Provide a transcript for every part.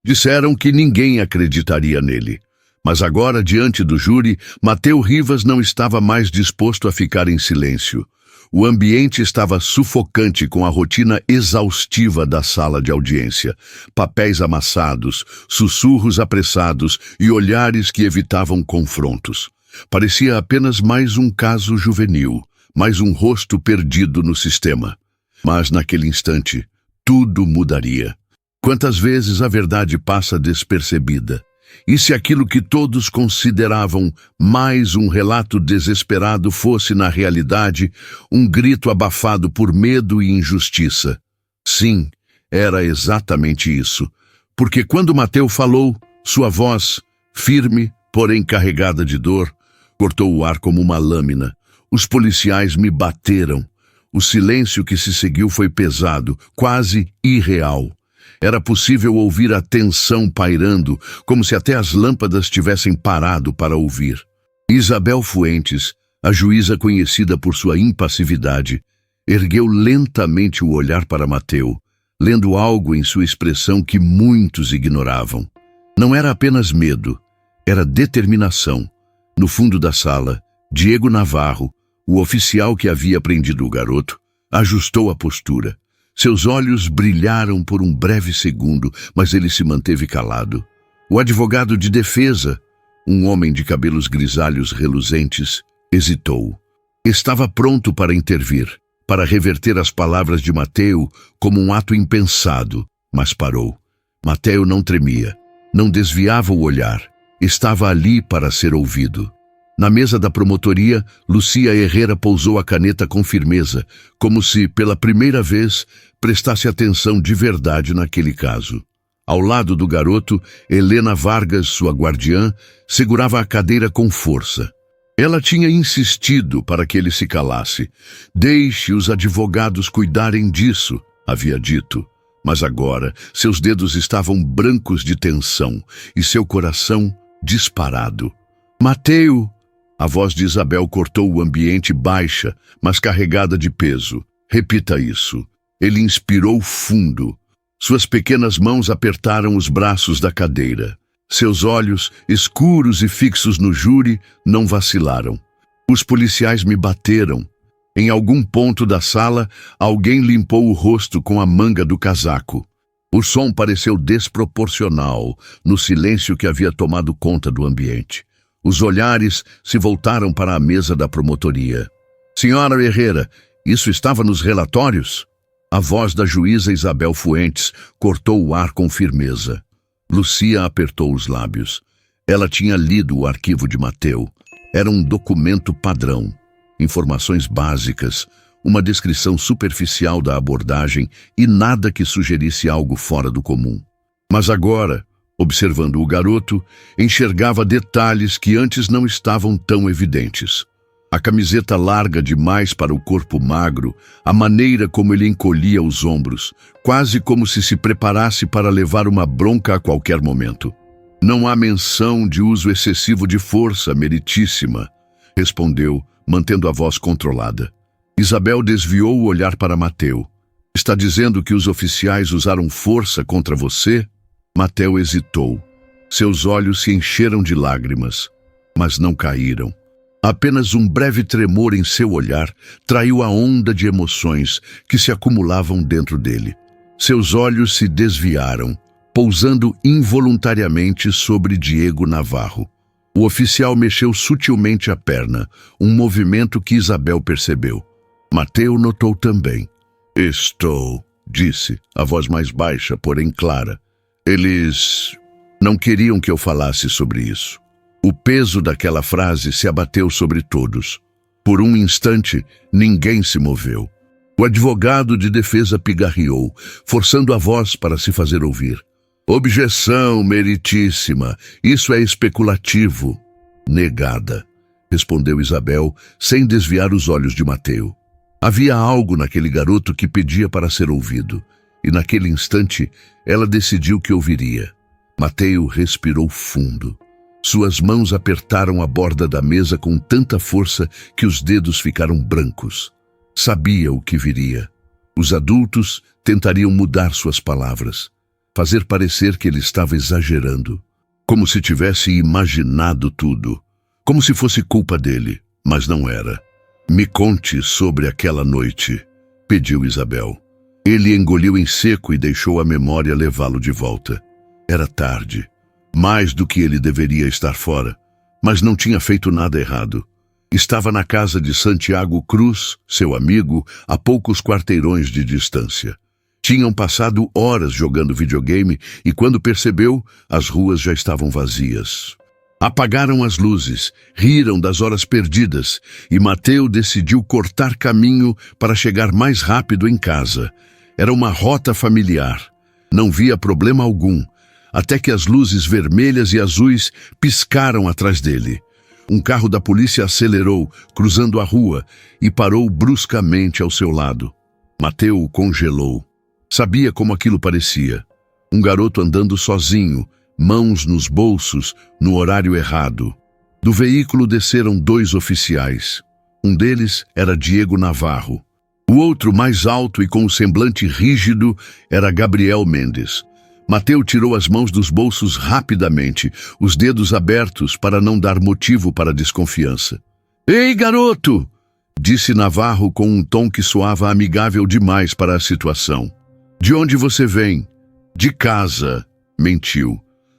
Disseram que ninguém acreditaria nele. Mas agora, diante do júri, Mateu Rivas não estava mais disposto a ficar em silêncio. O ambiente estava sufocante com a rotina exaustiva da sala de audiência. Papéis amassados, sussurros apressados e olhares que evitavam confrontos. Parecia apenas mais um caso juvenil, mais um rosto perdido no sistema. Mas naquele instante, tudo mudaria. Quantas vezes a verdade passa despercebida? E se aquilo que todos consideravam mais um relato desesperado fosse, na realidade, um grito abafado por medo e injustiça? Sim, era exatamente isso. Porque quando Mateu falou, sua voz, firme, porém carregada de dor, cortou o ar como uma lâmina. Os policiais me bateram. O silêncio que se seguiu foi pesado, quase irreal. Era possível ouvir a tensão pairando, como se até as lâmpadas tivessem parado para ouvir. Isabel Fuentes, a juíza conhecida por sua impassividade, ergueu lentamente o olhar para Mateu, lendo algo em sua expressão que muitos ignoravam. Não era apenas medo, era determinação. No fundo da sala, Diego Navarro, o oficial que havia prendido o garoto, ajustou a postura. Seus olhos brilharam por um breve segundo, mas ele se manteve calado. O advogado de defesa, um homem de cabelos grisalhos reluzentes, hesitou. Estava pronto para intervir, para reverter as palavras de Mateu como um ato impensado, mas parou. Mateu não tremia, não desviava o olhar. Estava ali para ser ouvido. Na mesa da promotoria, Lucia Herrera pousou a caneta com firmeza, como se, pela primeira vez, prestasse atenção de verdade naquele caso. Ao lado do garoto, Helena Vargas, sua guardiã, segurava a cadeira com força. Ela tinha insistido para que ele se calasse. "Deixe os advogados cuidarem disso", havia dito. Mas agora, seus dedos estavam brancos de tensão e seu coração disparado. "Mateu!" A voz de Isabel cortou o ambiente, baixa, mas carregada de peso. "Repita isso." Ele inspirou fundo. Suas pequenas mãos apertaram os braços da cadeira. Seus olhos, escuros e fixos no júri, não vacilaram. "Os policiais me bateram." Em algum ponto da sala, alguém limpou o rosto com a manga do casaco. O som pareceu desproporcional no silêncio que havia tomado conta do ambiente. Os olhares se voltaram para a mesa da promotoria. "Senhora Herrera, isso estava nos relatórios?" A voz da juíza Isabel Fuentes cortou o ar com firmeza. Lucia apertou os lábios. Ela tinha lido o arquivo de Mateu. Era um documento padrão. Informações básicas, uma descrição superficial da abordagem e nada que sugerisse algo fora do comum. Mas agora, observando o garoto, enxergava detalhes que antes não estavam tão evidentes. A camiseta larga demais para o corpo magro, a maneira como ele encolhia os ombros, quase como se preparasse para levar uma bronca a qualquer momento. "Não há menção de uso excessivo de força, meritíssima", respondeu, mantendo a voz controlada. Isabel desviou o olhar para Mateu. "Está dizendo que os oficiais usaram força contra você?" Mateu hesitou. Seus olhos se encheram de lágrimas, mas não caíram. Apenas um breve tremor em seu olhar traiu a onda de emoções que se acumulavam dentro dele. Seus olhos se desviaram, pousando involuntariamente sobre Diego Navarro. O oficial mexeu sutilmente a perna, um movimento que Isabel percebeu. Mateu notou também. "Estou", disse, a voz mais baixa, porém clara. "Eles não queriam que eu falasse sobre isso." O peso daquela frase se abateu sobre todos. Por um instante, ninguém se moveu. O advogado de defesa pigarreou, forçando a voz para se fazer ouvir. "Objeção, meritíssima. Isso é especulativo." "Negada", respondeu Isabel, sem desviar os olhos de Mateu. Havia algo naquele garoto que pedia para ser ouvido, e naquele instante ela decidiu que ouviria. Mateu respirou fundo. Suas mãos apertaram a borda da mesa com tanta força que os dedos ficaram brancos. Sabia o que viria. Os adultos tentariam mudar suas palavras. fazer parecer que ele estava exagerando, como se tivesse imaginado tudo, como se fosse culpa dele, mas não era. Me conte sobre aquela noite, pediu Isabel. Ele engoliu em seco e deixou a memória levá-lo de volta. Era tarde, mais do que ele deveria estar fora, mas não tinha feito nada errado. Estava na casa de Santiago Cruz, seu amigo, a poucos quarteirões de distância. Tinham passado horas jogando videogame e quando percebeu, as ruas já estavam vazias. Apagaram as luzes, riram das horas perdidas e Mateu decidiu cortar caminho para chegar mais rápido em casa. Era uma rota familiar. Não via problema algum, até que as luzes vermelhas e azuis piscaram atrás dele. Um carro da polícia acelerou, cruzando a rua, e parou bruscamente ao seu lado. Mateu congelou. Sabia como aquilo parecia. Um garoto andando sozinho, mãos nos bolsos, no horário errado. Do veículo desceram 2 oficiais. Um deles era Diego Navarro. O outro, mais alto e com o semblante rígido, era Gabriel Mendes. Mateu tirou as mãos dos bolsos rapidamente, os dedos abertos para não dar motivo para desconfiança. "Ei, garoto!" disse Navarro com um tom que soava amigável demais para a situação. "De onde você vem?" "De casa", mentiu.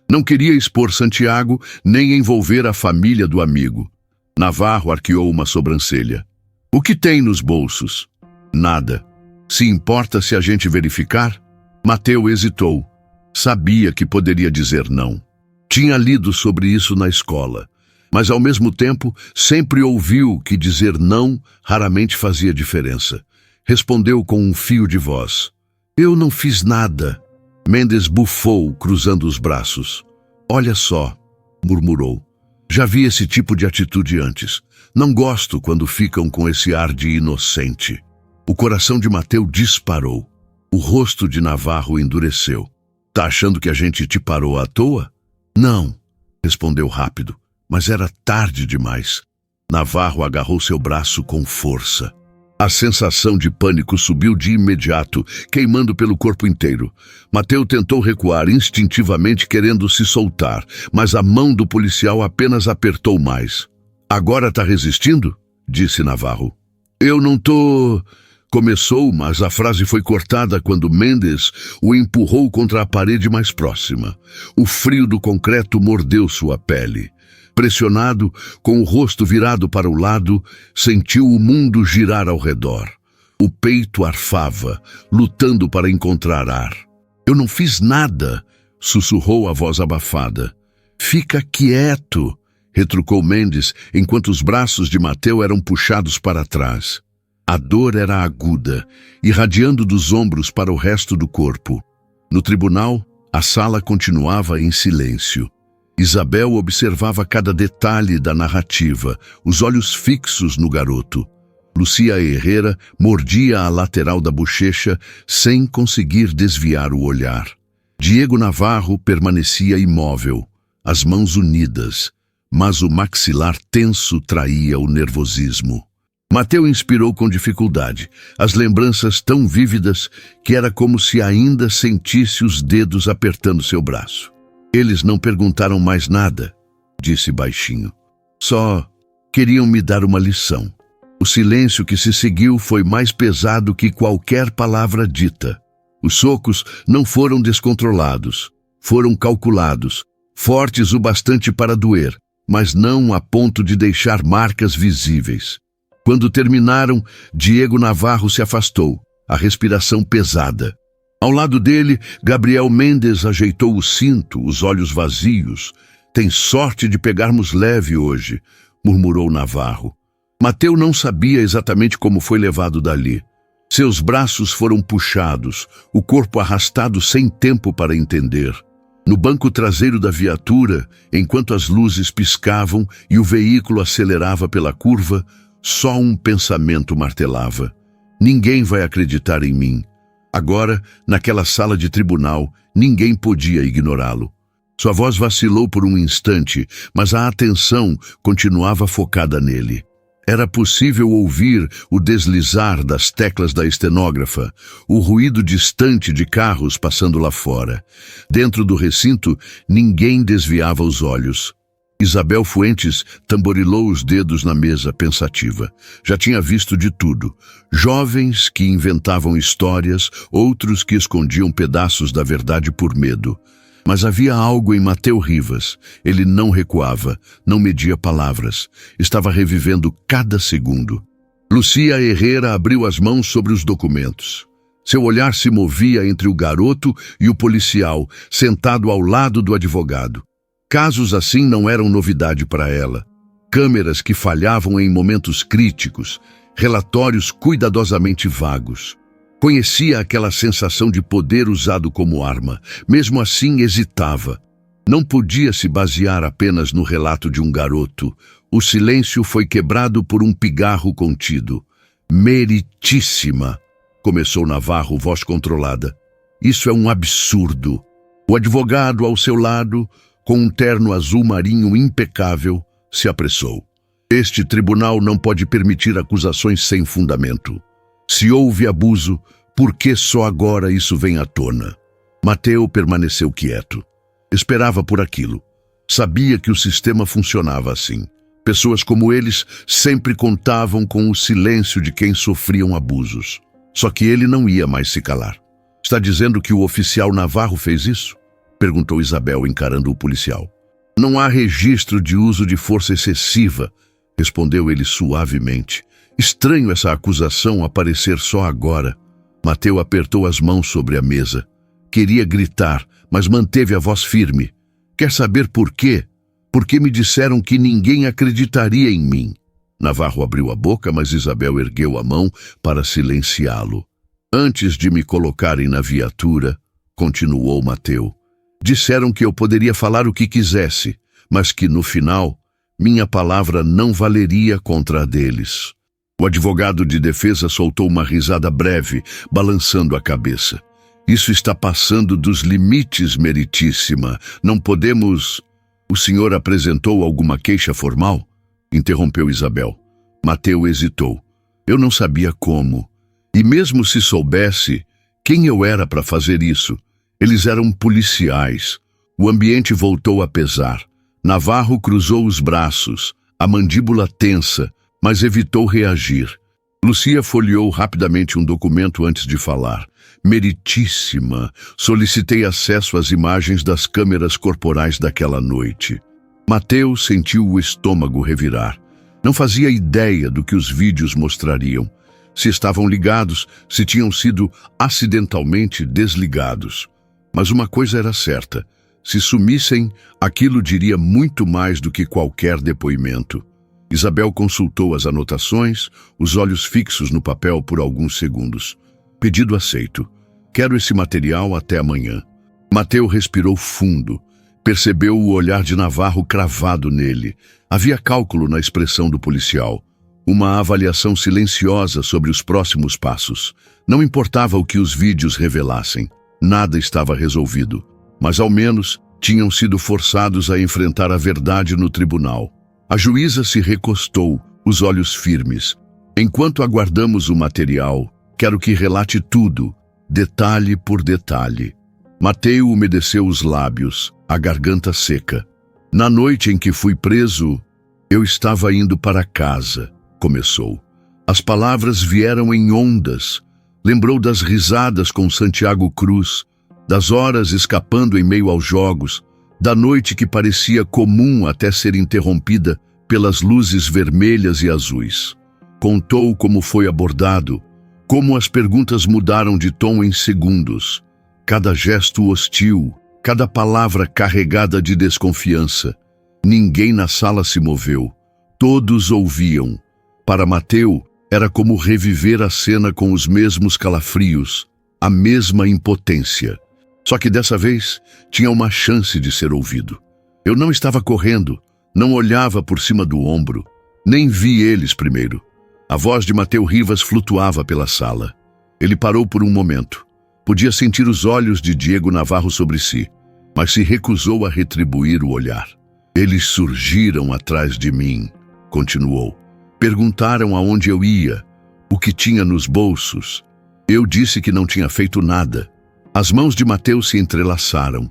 Não queria expor Santiago nem envolver a família do amigo. Navarro arqueou uma sobrancelha. "O que tem nos bolsos?" "Nada. Se importa se a gente verificar?" Mateu hesitou. Sabia que poderia dizer não. Tinha lido sobre isso na escola, mas ao mesmo tempo sempre ouviu que dizer não raramente fazia diferença. Respondeu com um fio de voz. "Eu não fiz nada." Mendes bufou, cruzando os braços. "Olha só", murmurou. "Já vi esse tipo de atitude antes. Não gosto quando ficam com esse ar de inocente." O coração de Mateu disparou. O rosto de Navarro endureceu. "Tá achando que a gente te parou à toa?" "Não", respondeu rápido, mas era tarde demais. Navarro agarrou seu braço com força. A sensação de pânico subiu de imediato, queimando pelo corpo inteiro. Mateu tentou recuar instintivamente, querendo se soltar, mas a mão do policial apenas apertou mais. "Agora tá resistindo?" disse Navarro. "Eu não tô..." Começou, mas a frase foi cortada quando Mendes o empurrou contra a parede mais próxima. O frio do concreto mordeu sua pele. Pressionado, com o rosto virado para o lado, sentiu o mundo girar ao redor. O peito arfava, lutando para encontrar ar. "Eu não fiz nada", sussurrou a voz abafada. "Fica quieto", retrucou Mendes, enquanto os braços de Mateu eram puxados para trás. A dor era aguda, irradiando dos ombros para o resto do corpo. No tribunal, a sala continuava em silêncio. Isabel observava cada detalhe da narrativa, os olhos fixos no garoto. Lucia Herrera mordia a lateral da bochecha sem conseguir desviar o olhar. Diego Navarro permanecia imóvel, as mãos unidas, mas o maxilar tenso traía o nervosismo. Mateu inspirou com dificuldade, as lembranças tão vívidas que era como se ainda sentisse os dedos apertando seu braço. "Eles não perguntaram mais nada", disse baixinho. "Só queriam me dar uma lição." O silêncio que se seguiu foi mais pesado que qualquer palavra dita. Os socos não foram descontrolados, foram calculados, fortes o bastante para doer, mas não a ponto de deixar marcas visíveis. Quando terminaram, Diego Navarro se afastou, a respiração pesada. Ao lado dele, Gabriel Mendes ajeitou o cinto, os olhos vazios. "Tem sorte de pegarmos leve hoje", murmurou Navarro. Mateu não sabia exatamente como foi levado dali. Seus braços foram puxados, o corpo arrastado sem tempo para entender. No banco traseiro da viatura, enquanto as luzes piscavam e o veículo acelerava pela curva, só um pensamento martelava: "Ninguém vai acreditar em mim." Agora, naquela sala de tribunal, ninguém podia ignorá-lo. Sua voz vacilou por um instante, mas a atenção continuava focada nele. Era possível ouvir o deslizar das teclas da estenógrafa, o ruído distante de carros passando lá fora. Dentro do recinto, ninguém desviava os olhos. Isabel Fuentes tamborilou os dedos na mesa, pensativa. Já tinha visto de tudo. Jovens que inventavam histórias, outros que escondiam pedaços da verdade por medo. Mas havia algo em Mateu Rivas. Ele não recuava, não media palavras. Estava revivendo cada segundo. Lucia Herrera abriu as mãos sobre os documentos. Seu olhar se movia entre o garoto e o policial, sentado ao lado do advogado. Casos assim não eram novidade para ela. Câmeras que falhavam em momentos críticos, relatórios cuidadosamente vagos. Conhecia aquela sensação de poder usado como arma. Mesmo assim, hesitava. Não podia se basear apenas no relato de um garoto. O silêncio foi quebrado por um pigarro contido. Meritíssima, começou Navarro, voz controlada. Isso é um absurdo. O advogado ao seu lado, com um terno azul marinho impecável, se apressou. Este tribunal não pode permitir acusações sem fundamento. Se houve abuso, por que só agora isso vem à tona? Mateu permaneceu quieto. Esperava por aquilo. Sabia que o sistema funcionava assim. Pessoas como eles sempre contavam com o silêncio de quem sofriam abusos. Só que ele não ia mais se calar. Está dizendo que o oficial Navarro fez isso? Perguntou Isabel, encarando o policial. Não há registro de uso de força excessiva, respondeu ele suavemente. Estranho essa acusação aparecer só agora. Mateu apertou as mãos sobre a mesa. Queria gritar, mas manteve a voz firme. Quer saber por quê? Porque me disseram que ninguém acreditaria em mim. Navarro abriu a boca, mas Isabel ergueu a mão para silenciá-lo. Antes de me colocarem na viatura, continuou Mateu, disseram que eu poderia falar o que quisesse, mas que no final, minha palavra não valeria contra a deles. O advogado de defesa soltou uma risada breve, balançando a cabeça. Isso está passando dos limites, meritíssima. Não podemos... O senhor apresentou alguma queixa formal? Interrompeu Isabel. Mateu hesitou. Eu não sabia como. E mesmo se soubesse, quem eu era para fazer isso? Eles eram policiais. O ambiente voltou a pesar. Navarro cruzou os braços, a mandíbula tensa, mas evitou reagir. Lucia folheou rapidamente um documento antes de falar. Meritíssima, solicitei acesso às imagens das câmeras corporais daquela noite. Mateu sentiu o estômago revirar. Não fazia ideia do que os vídeos mostrariam. Se estavam ligados, se tinham sido acidentalmente desligados. Mas uma coisa era certa. Se sumissem, aquilo diria muito mais do que qualquer depoimento. Isabel consultou as anotações, os olhos fixos no papel por alguns segundos. Pedido aceito. Quero esse material até amanhã. Mateu respirou fundo. Percebeu o olhar de Navarro cravado nele. Havia cálculo na expressão do policial. Uma avaliação silenciosa sobre os próximos passos. Não importava o que os vídeos revelassem. Nada estava resolvido. Mas ao menos tinham sido forçados a enfrentar a verdade no tribunal. A juíza se recostou, os olhos firmes. Enquanto aguardamos o material, quero que relate tudo, detalhe por detalhe. Mateu umedeceu os lábios, a garganta seca. Na noite em que fui preso, eu estava indo para casa, começou. As palavras vieram em ondas. Lembrou das risadas com Santiago Cruz, das horas escapando em meio aos jogos, da noite que parecia comum até ser interrompida pelas luzes vermelhas e azuis. Contou como foi abordado, como as perguntas mudaram de tom em segundos. Cada gesto hostil, cada palavra carregada de desconfiança. Ninguém na sala se moveu. Todos ouviam. Para Mateu, era como reviver a cena com os mesmos calafrios, a mesma impotência. Só que dessa vez, tinha uma chance de ser ouvido. Eu não estava correndo, não olhava por cima do ombro, nem vi eles primeiro. A voz de Mateu Rivas flutuava pela sala. Ele parou por um momento. Podia sentir os olhos de Diego Navarro sobre si, mas se recusou a retribuir o olhar. Eles surgiram atrás de mim, continuou. Perguntaram aonde eu ia, o que tinha nos bolsos. Eu disse que não tinha feito nada. As mãos de Mateus se entrelaçaram,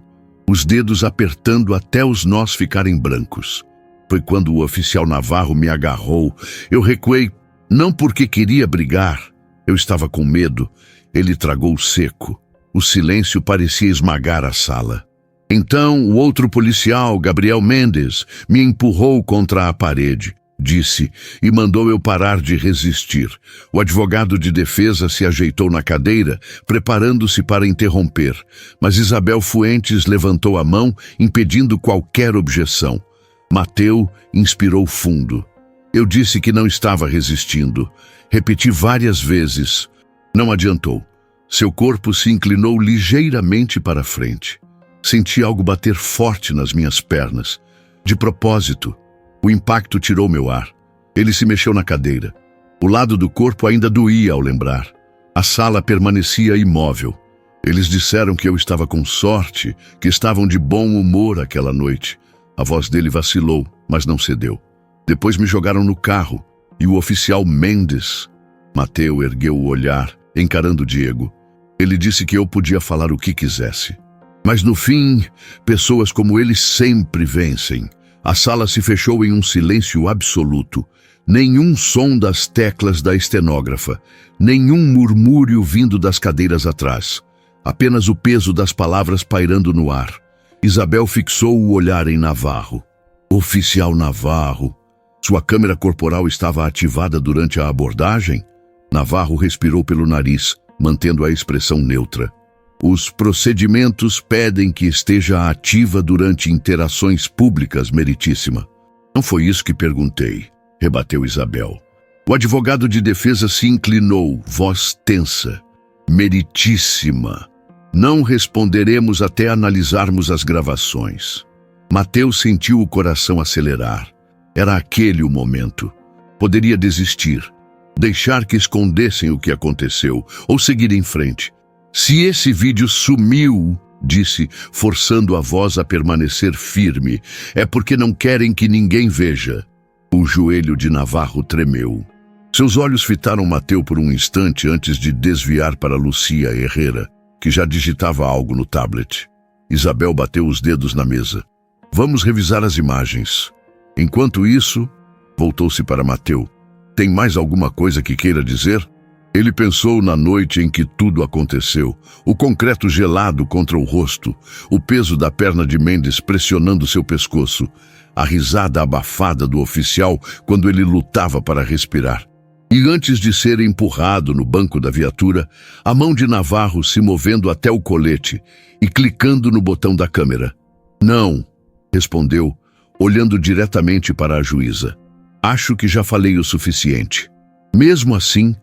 os dedos apertando até os nós ficarem brancos. Foi quando o oficial Navarro me agarrou. Eu recuei, não porque queria brigar. Eu estava com medo. Ele tragou seco. O silêncio parecia esmagar a sala. Então, o outro policial, Gabriel Mendes, me empurrou contra a parede, disse, e mandou eu parar de resistir. O advogado de defesa se ajeitou na cadeira, preparando-se para interromper, mas Isabel Fuentes levantou a mão, impedindo qualquer objeção. Mateu inspirou fundo. Eu disse que não estava resistindo. Repeti várias vezes. Não adiantou. Seu corpo se inclinou ligeiramente para frente. Senti algo bater forte nas minhas pernas. De propósito, o impacto tirou meu ar. Ele se mexeu na cadeira. O lado do corpo ainda doía ao lembrar. A sala permanecia imóvel. Eles disseram que eu estava com sorte, que estavam de bom humor aquela noite. A voz dele vacilou, mas não cedeu. Depois me jogaram no carro, e o oficial Mendes... Mateu ergueu o olhar, encarando Diego. Ele disse que eu podia falar o que quisesse. Mas no fim, pessoas como ele sempre vencem. A sala se fechou em um silêncio absoluto. Nenhum som das teclas da estenógrafa, nenhum murmúrio vindo das cadeiras atrás. Apenas o peso das palavras pairando no ar. Isabel fixou o olhar em Navarro. Oficial Navarro. Sua câmera corporal estava ativada durante a abordagem? Navarro respirou pelo nariz, mantendo a expressão neutra. Os procedimentos pedem que esteja ativa durante interações públicas, meritíssima. Não foi isso que perguntei, rebateu Isabel. O advogado de defesa se inclinou, voz tensa. Meritíssima. Não responderemos até analisarmos as gravações. Mateus sentiu o coração acelerar. Era aquele o momento. Poderia desistir, deixar que escondessem o que aconteceu, ou seguir em frente. Se esse vídeo sumiu, disse, forçando a voz a permanecer firme, é porque não querem que ninguém veja. O joelho de Navarro tremeu. Seus olhos fitaram Mateu por um instante antes de desviar para Lucia Herrera, que já digitava algo no tablet. Isabel bateu os dedos na mesa. Vamos revisar as imagens. Enquanto isso, voltou-se para Mateu. Tem mais alguma coisa que queira dizer? Ele pensou na noite em que tudo aconteceu, o concreto gelado contra o rosto, o peso da perna de Mendes pressionando seu pescoço, a risada abafada do oficial quando ele lutava para respirar. E antes de ser empurrado no banco da viatura, a mão de Navarro se movendo até o colete e clicando no botão da câmera. Não, respondeu, olhando diretamente para a juíza. Acho que já falei o suficiente. Mesmo assim,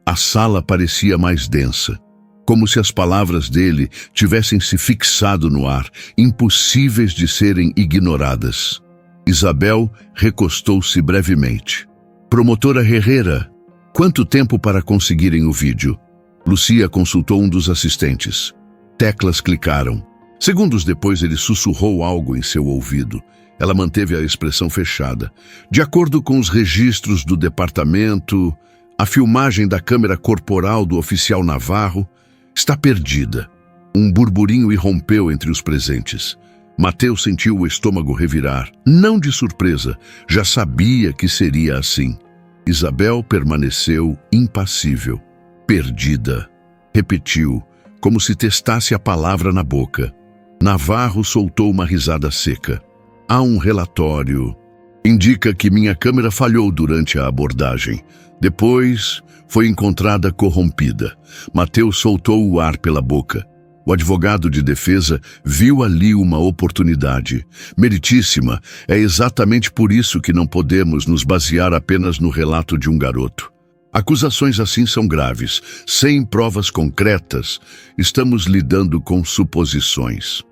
a sala parecia mais densa, como se as palavras dele tivessem se fixado no ar, impossíveis de serem ignoradas. Isabel recostou-se brevemente. Promotora Herrera, quanto tempo para conseguirem o vídeo? Lucia consultou um dos assistentes. Teclas clicaram. Segundos depois ele sussurrou algo em seu ouvido. Ela manteve a expressão fechada. De acordo com os registros do departamento, a filmagem da câmera corporal do oficial Navarro está perdida. Um burburinho irrompeu entre os presentes. Mateus sentiu o estômago revirar. Não de surpresa, já sabia que seria assim. Isabel permaneceu impassível. Perdida. Repetiu, como se testasse a palavra na boca. Navarro soltou uma risada seca. Há um relatório. Indica que minha câmera falhou durante a abordagem. Depois, foi encontrada corrompida. Mateus soltou o ar pela boca. O advogado de defesa viu ali uma oportunidade. Meritíssima, é exatamente por isso que não podemos nos basear apenas no relato de um garoto. Acusações assim são graves. Sem provas concretas, estamos lidando com suposições.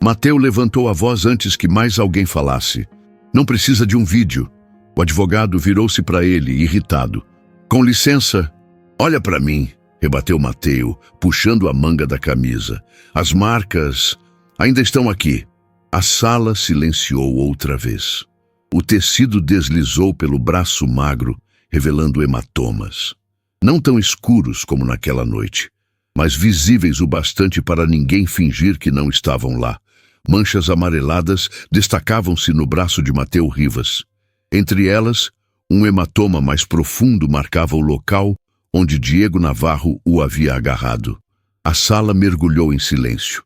Mateu levantou a voz antes que mais alguém falasse. Não precisa de um vídeo. O advogado virou-se para ele, irritado. Com licença, olha para mim, rebateu Mateu, puxando a manga da camisa. As marcas ainda estão aqui. A sala silenciou outra vez. O tecido deslizou pelo braço magro, revelando hematomas. Não tão escuros como naquela noite, mas visíveis o bastante para ninguém fingir que não estavam lá. Manchas amareladas destacavam-se no braço de Mateu Rivas. Entre elas, um hematoma mais profundo marcava o local onde Diego Navarro o havia agarrado. A sala mergulhou em silêncio.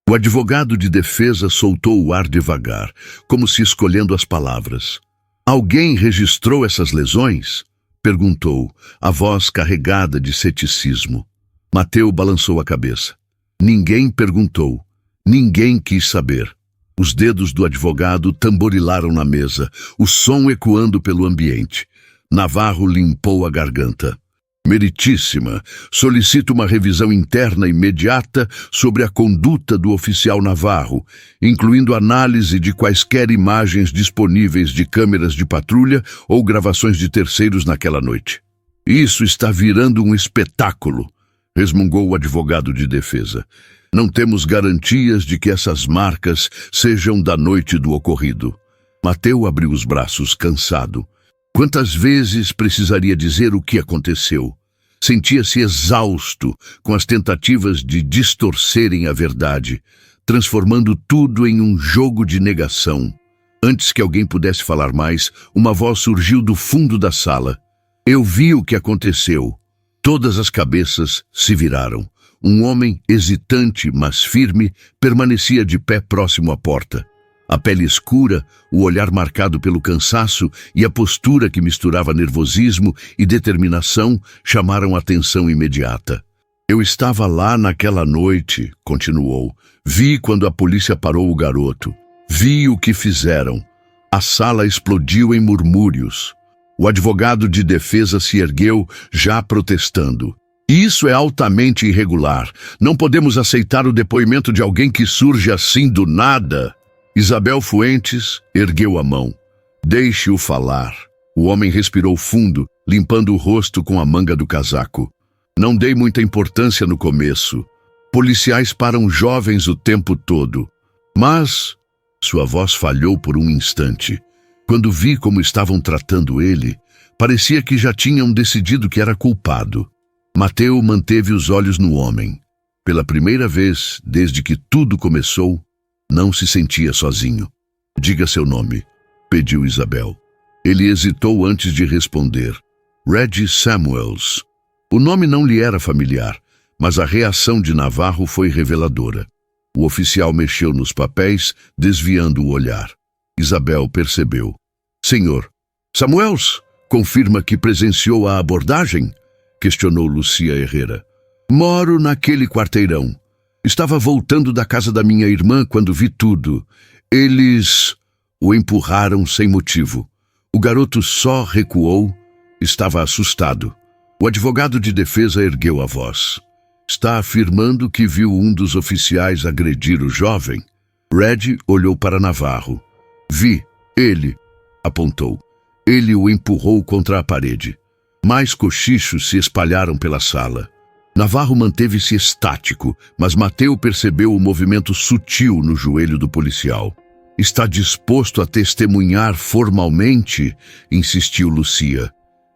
O advogado de defesa soltou o ar devagar, como se escolhendo as palavras. "Alguém registrou essas lesões?" perguntou, a voz carregada de ceticismo. Mateu balançou a cabeça. Ninguém perguntou. Ninguém quis saber. Os dedos do advogado tamborilaram na mesa, o som ecoando pelo ambiente. Navarro limpou a garganta. "Meritíssima, solicito uma revisão interna imediata sobre a conduta do oficial Navarro, incluindo análise de quaisquer imagens disponíveis de câmeras de patrulha ou gravações de terceiros naquela noite." "Isso está virando um espetáculo", resmungou o advogado de defesa. "Não temos garantias de que essas marcas sejam da noite do ocorrido." Mateu abriu os braços, cansado. Quantas vezes precisaria dizer o que aconteceu? Sentia-se exausto com as tentativas de distorcerem a verdade, transformando tudo em um jogo de negação. Antes que alguém pudesse falar mais, uma voz surgiu do fundo da sala. "Eu vi o que aconteceu." Todas as cabeças se viraram. Um homem, hesitante, mas firme, permanecia de pé próximo à porta. A pele escura, o olhar marcado pelo cansaço e a postura que misturava nervosismo e determinação chamaram a atenção imediata. "Eu estava lá naquela noite", continuou. "Vi quando a polícia parou o garoto. Vi o que fizeram." A sala explodiu em murmúrios. O advogado de defesa se ergueu, já protestando. "Isso é altamente irregular. Não podemos aceitar o depoimento de alguém que surge assim do nada." Isabel Fuentes ergueu a mão. "Deixe-o falar." O homem respirou fundo, limpando o rosto com a manga do casaco. "Não dei muita importância no começo. Policiais param jovens o tempo todo. Mas..." Sua voz falhou por um instante. "Quando vi como estavam tratando ele, parecia que já tinham decidido que era culpado." Mateu manteve os olhos no homem. Pela primeira vez, desde que tudo começou, não se sentia sozinho. "Diga seu nome", pediu Isabel. Ele hesitou antes de responder. "Reggie Samuels." O nome não lhe era familiar, mas a reação de Navarro foi reveladora. O oficial mexeu nos papéis, desviando o olhar. Isabel percebeu. "Senhor Samuels, confirma que presenciou a abordagem?" questionou Lucia Herrera. "Moro naquele quarteirão. Estava voltando da casa da minha irmã quando vi tudo. Eles o empurraram sem motivo. O garoto só recuou. Estava assustado." O advogado de defesa ergueu a voz. "Está afirmando que viu um dos oficiais agredir o jovem?" Reggie olhou para Navarro. "Vi. Ele", apontou. "Ele o empurrou contra a parede." Mais cochichos se espalharam pela sala. Navarro manteve-se estático, mas Mateu percebeu o movimento sutil no joelho do policial. "Está disposto a testemunhar formalmente?" insistiu Lucia.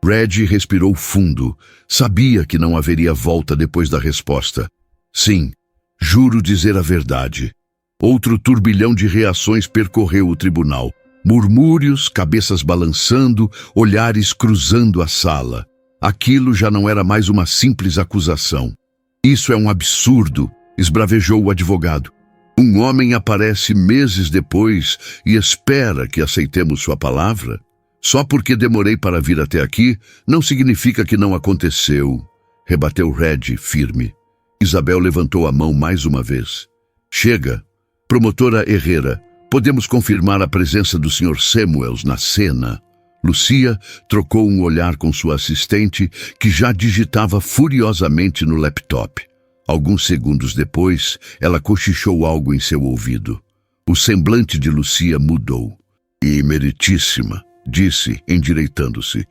Reggie respirou fundo. Sabia que não haveria volta depois da resposta. "Sim, juro dizer a verdade." Outro turbilhão de reações percorreu o tribunal. Murmúrios, cabeças balançando, olhares cruzando a sala. Aquilo já não era mais uma simples acusação. "Isso é um absurdo", esbravejou o advogado. "Um homem aparece meses depois e espera que aceitemos sua palavra? Só porque demorei para vir até aqui, não significa que não aconteceu", rebateu Reggie, firme. Isabel levantou a mão mais uma vez. "Chega. Promotora Herrera, podemos confirmar a presença do Sr. Samuels na cena?" Lucia trocou um olhar com sua assistente, que já digitava furiosamente no laptop. Alguns segundos depois, ela cochichou algo em seu ouvido. O semblante de Lucia mudou. "E meritíssima", disse, endireitando-se.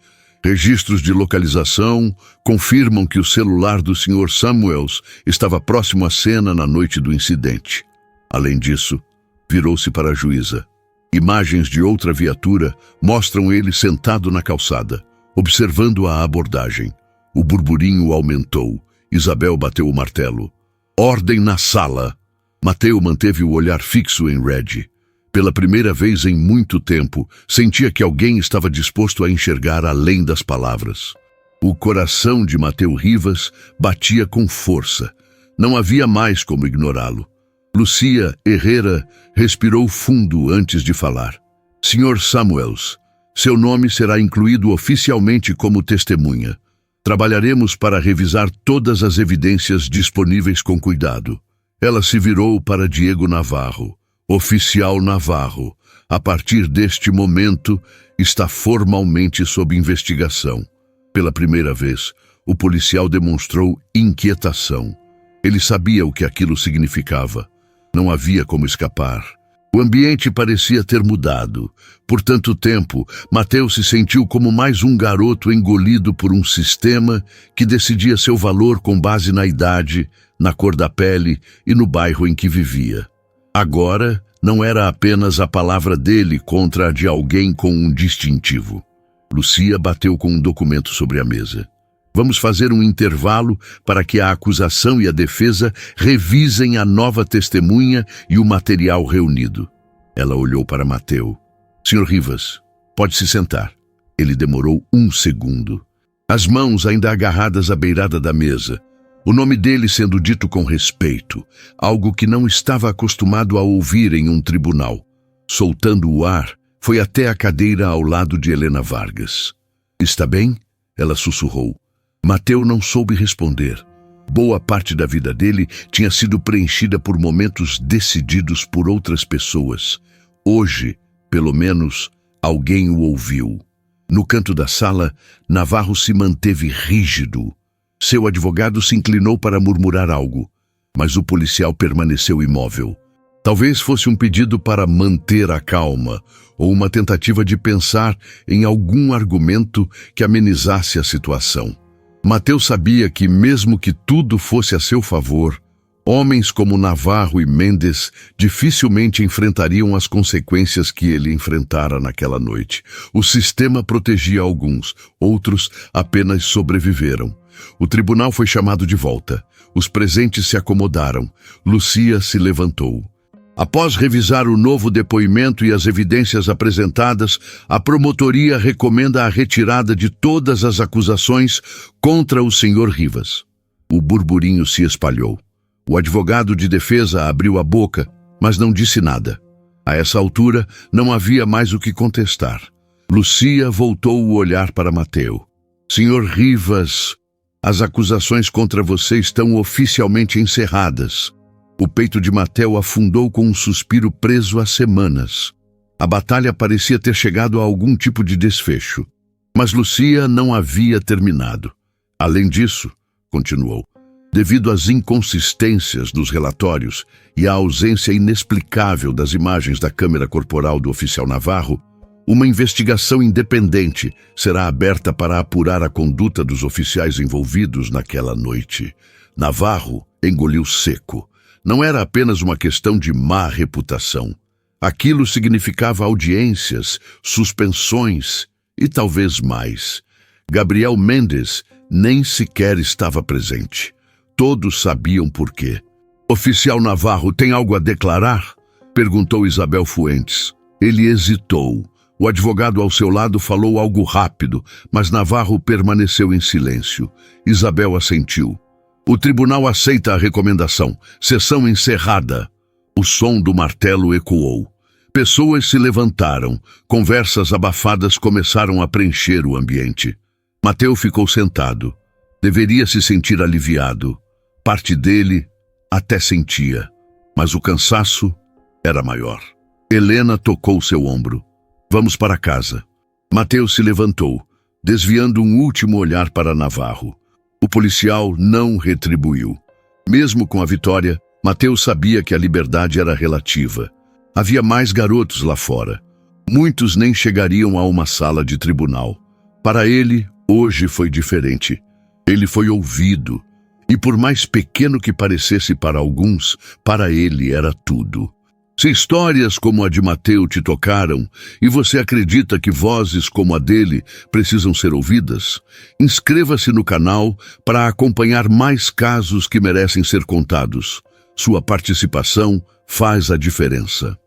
"Registros de localização confirmam que o celular do Sr. Samuels estava próximo à cena na noite do incidente. Além disso", virou-se para a juíza, "imagens de outra viatura mostram ele sentado na calçada. observando a abordagem. O burburinho aumentou. Isabel bateu o martelo. Ordem na sala! Mateu manteve o olhar fixo em Reggie. Pela primeira vez em muito tempo, sentia que alguém estava disposto a enxergar além das palavras. O coração de Mateu Rivas batia com força. Não havia mais como ignorá-lo. Lucia Herrera respirou fundo antes de falar. Sr. Samuels, seu nome será incluído oficialmente como testemunha. Trabalharemos para revisar todas as evidências disponíveis com cuidado. Ela se virou para Diego Navarro. Oficial Navarro, a partir deste momento, está formalmente sob investigação. Pela primeira vez, o policial demonstrou inquietação. Ele sabia o que aquilo significava. Não havia como escapar. O ambiente parecia ter mudado. Por tanto tempo, Mateu se sentiu como mais um garoto engolido por um sistema que decidia seu valor com base na idade, na cor da pele e no bairro em que vivia. Agora, não era apenas a palavra dele contra a de alguém com um distintivo. Lucia bateu com um documento sobre a mesa. Vamos fazer um intervalo para que a acusação e a defesa revisem a nova testemunha e o material reunido. Ela olhou para Mateu. Sr. Rivas, pode se sentar. Ele demorou 1 segundo. As mãos ainda agarradas à beirada da mesa. O nome dele sendo dito com respeito, algo que não estava acostumado a ouvir em um tribunal. Soltando o ar, foi até a cadeira ao lado de Helena Vargas. Está bem? Ela sussurrou. Mateu não soube responder. Boa parte da vida dele tinha sido preenchida por momentos decididos por outras pessoas. Hoje, pelo menos, alguém o ouviu. No canto da sala, Navarro se manteve rígido. Seu advogado se inclinou para murmurar algo, mas o policial permaneceu imóvel. Talvez fosse um pedido para manter a calma, ou uma tentativa de pensar em algum argumento que amenizasse a situação. Mateu sabia que, mesmo que tudo fosse a seu favor, homens como Navarro e Mendes dificilmente enfrentariam as consequências que ele enfrentara naquela noite. O sistema protegia alguns, outros apenas sobreviveram. O tribunal foi chamado de volta. Os presentes se acomodaram. Lucia se levantou. Após revisar o novo depoimento e as evidências apresentadas, a promotoria recomenda a retirada de todas as acusações contra o Sr. Rivas. O burburinho se espalhou. O advogado de defesa abriu a boca, mas não disse nada. A essa altura, não havia mais o que contestar. Lucia voltou o olhar para Mateu. Sr. Rivas, as acusações contra você estão oficialmente encerradas. O peito de Mateu afundou com um suspiro preso há semanas. A batalha parecia ter chegado a algum tipo de desfecho. Mas Lucia não havia terminado. Além disso, continuou, devido às inconsistências dos relatórios e à ausência inexplicável das imagens da câmera corporal do oficial Navarro, uma investigação independente será aberta para apurar a conduta dos oficiais envolvidos naquela noite. Navarro engoliu seco. Não era apenas uma questão de má reputação. Aquilo significava audiências, suspensões e talvez mais. Gabriel Mendes nem sequer estava presente. Todos sabiam por quê. Oficial Navarro, tem algo a declarar? Perguntou Isabel Fuentes. Ele hesitou. O advogado ao seu lado falou algo rápido, mas Navarro permaneceu em silêncio. Isabel assentiu. O tribunal aceita a recomendação. Sessão encerrada. O som do martelo ecoou. Pessoas se levantaram. Conversas abafadas começaram a preencher o ambiente. Mateu ficou sentado. Deveria se sentir aliviado. Parte dele até sentia, mas o cansaço era maior. Helena tocou seu ombro. Vamos para casa. Mateu se levantou, desviando um último olhar para Navarro. O policial não retribuiu. Mesmo com a vitória, Mateu sabia que a liberdade era relativa. Havia mais garotos lá fora. Muitos nem chegariam a uma sala de tribunal. Para ele, hoje foi diferente. Ele foi ouvido. E por mais pequeno que parecesse para alguns, para ele era tudo. Se histórias como a de Mateu te tocaram e você acredita que vozes como a dele precisam ser ouvidas, inscreva-se no canal para acompanhar mais casos que merecem ser contados. Sua participação faz a diferença.